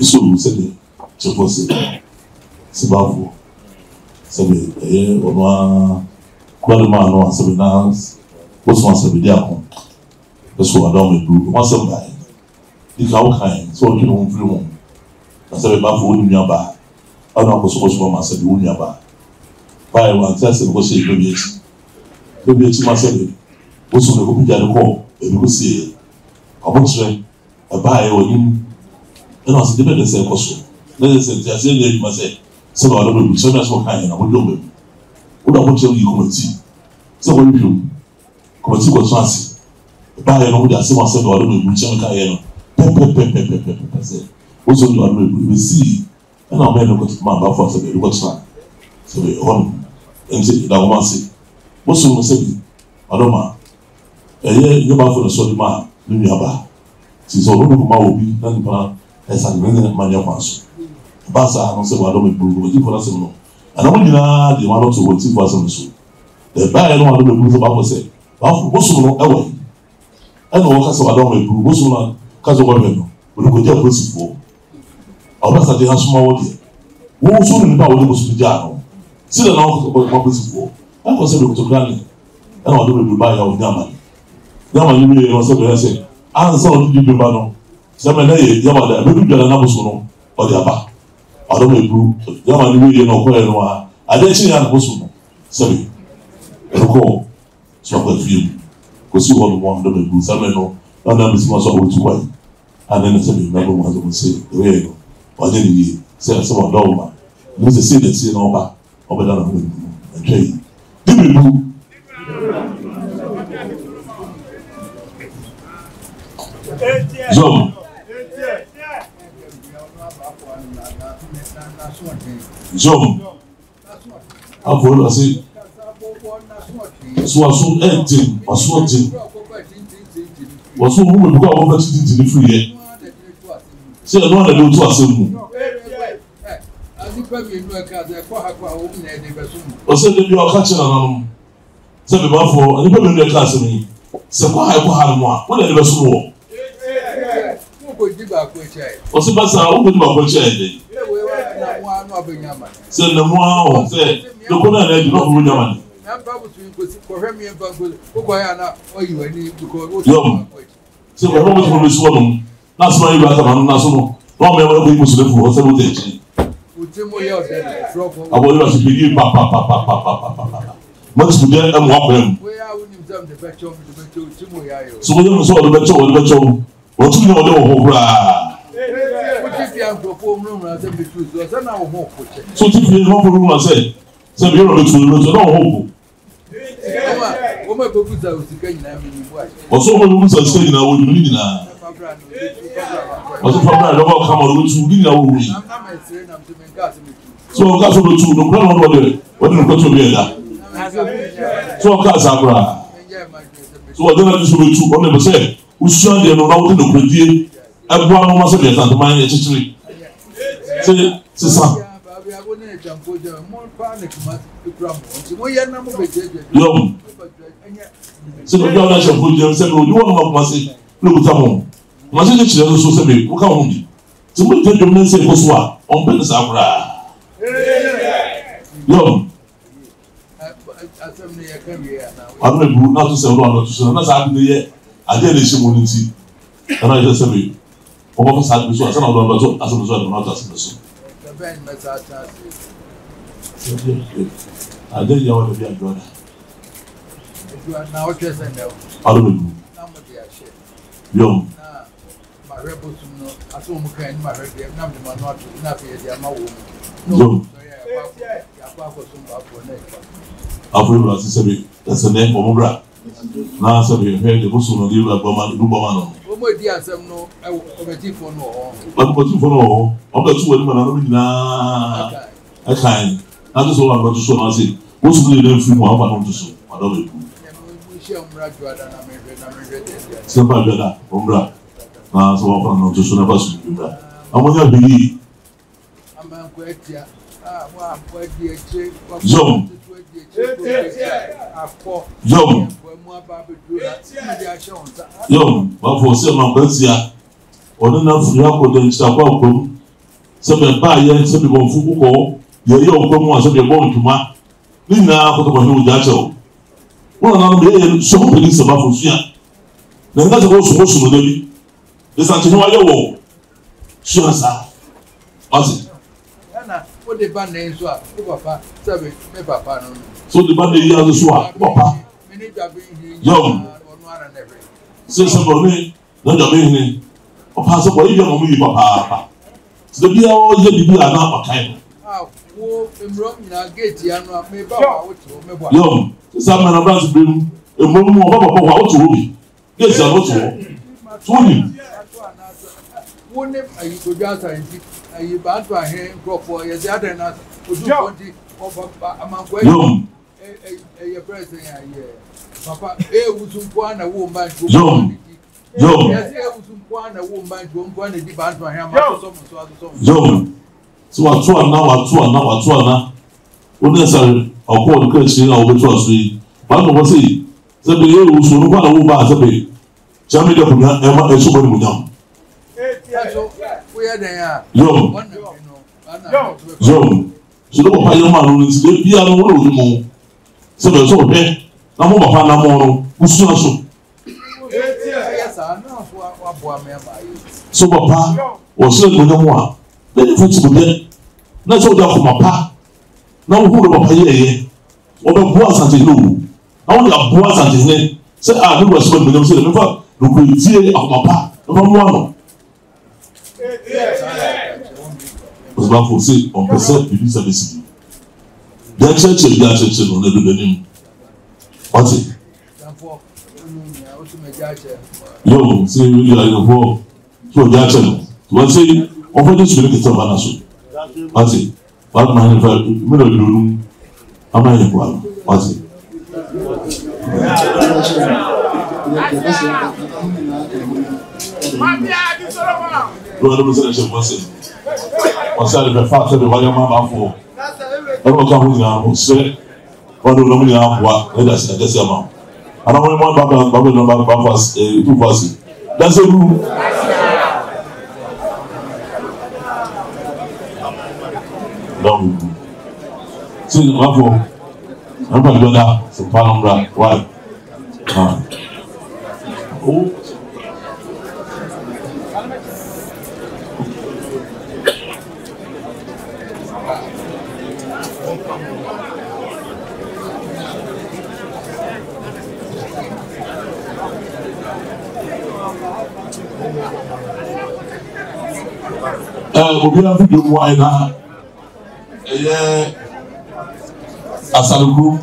Isso você vê, se você se bavo, sabe, quando mano sabe nas, você sabe de acon, pessoa dá um grupo, mas sabe vai, e cá cai, só que não viu, mas sabe bavo o minha ba, a não pessoa mas sabe o minha ba, vai lá, já se você bebê, mas sabe, você não vai pedir algo, você, a você, a bai ou and I said, the same question. Let's say, I said, you must say, so I don't know, so that's what kind of woman. What I want to tell you, committee. So what you committee was fancy. Buy an old as someone said, I don't know, which I'm kind of said. What's on your we see, and our men got my buffer for the what's fine. So they on and say, that woman say, what's on the second? I don't know. A year, you're about for the solid man, Lumiaba. She's all over my hobby, and essa grande mania faço basta não sei o adoro me burro de fora semana ana mo dina de ma no so woti fora semana so de ba no adoro me burro ba você ba bosu no ewe ana o ka so adoro me burro bosu no ka so wa me no o ko je posifo o ba sa de hasuma wo de wo so ni ba wo de bosu de ano si de na o ko posifo an ko se do to grande ana adoro me burro ba ya o nyama ni me no so be say an so do di ba no Sama na ye yama da me bi na boso no o de aba ado me bru yama ni we no ko e no a ade chi ya boso no sabi ko so ko fi ko si wo mo ndo me bru sama no na me si mo so wo tu wai ade na sabi na bo mo zo se we no o de ni se so mo do ma mo se se de se no ba o be da na me okay di me bru Zoom. Zoom. Avoid I say. So engine, engine. Was so who will go over to the free. Say no one do to us. O say you are catching an say be for any people in the class me. Say ko ha ko ha mo a. What dey be so o se passa o de ba cheia se na mo se do ko na de no ko nyama ni se ko mo mo be so no na so yi ba ta ma na so no no me wo ko so le fu o se bo te chi abo yo se bi pa mo se de am wa pem so mo yo so do be cho what you know so if you know room and say you know to no hope also when we say na we need na also problem no come on we need na we so ka so to no problem what no go to be that so ka sabra so what do so to on the say usually no na we no credit agwa no ma se be sant man e chichiri c'est ça. Yo, c'est le gars là, je vous dis, c'est le lieu où on va commencer le bouton. Moi, j'ai dit, c'est sur ce bébé, pourquoi on dit? C'est moi qui te c'est pour soi, on peut le savoir. Yo, après, vous n'avez pas tout ça, on a ça à dire, à dire les chemins ici. On a déjà saisi. On va faire ça de soi, ça n'a pas besoin, à ce besoin, on a déjà saisi. I didn't know what to be a good. Now, what is it now? I don't know. Yo, my rebels, I saw my kind, my red, I'm not enough here, my woman. No, I've heard say that's the name of Mubra. Now, so we heard the Muslim of Lubamano. Oh, my dear, some no, I will for no. But what you for no, of the 2 women are a kind. I just want to show us it. What's the name from one of the show? I don't know. Somebody better, Umbra. Now, so often to show us. I want to be. Jom. Jom. Jom. But for some Bessia, or enough Yako than Stabako, some buy and some people Fuko. Ye yo come once you're going to ma. Nina for the one who one of them so police about Fusia. Then that's also supposed to be. It's not why you walk. Sure, sir. What's it? What the band names were, Papa, Savage, Papa. So the band is the swap, Papa. Young. Say somebody, not a minute. Papa, so what you don't mean, Papa. So the dear old lady are not a kind. Yo, some man about to bring a moment of Papa to me. Yes, I want to him. One name I could just say, you bad for him, for your dad and us, would you want it among a president? Papa, a woman, a woman, so I try now. What necessary? I'll call the question over to us. But what say? The year was one of the woman as a baby. Jamie, Emma, and somebody with them. Where they are. Yo, so don't buy your man who is the piano more. So there's all there. No more Papa, no more. Who's not so? Yes, I know what so Papa was certainly no more. Then if it's good, that's all that from a pa. Now who the Papa here? Or the boys at the loom. Only a boys at his name. Say, I do respect with them. Say, look, we see of my pa. From one. Was about to say on percent with this service. The church on every name. What's it? Yo, say you are the poor. So Jackson. What's it? Over this, you look at Savannah. What's it? What my middle room? Am I in one? What's it? What's that? The fact that the white man for I don't come now. Say, what do you know? What? That's the amount. I don't want Baba fast 2 verses. That's a rule. No. See, Baba. I'm going to go down to Panambra. Why? Oh. We'll be able to do why now. Asaluku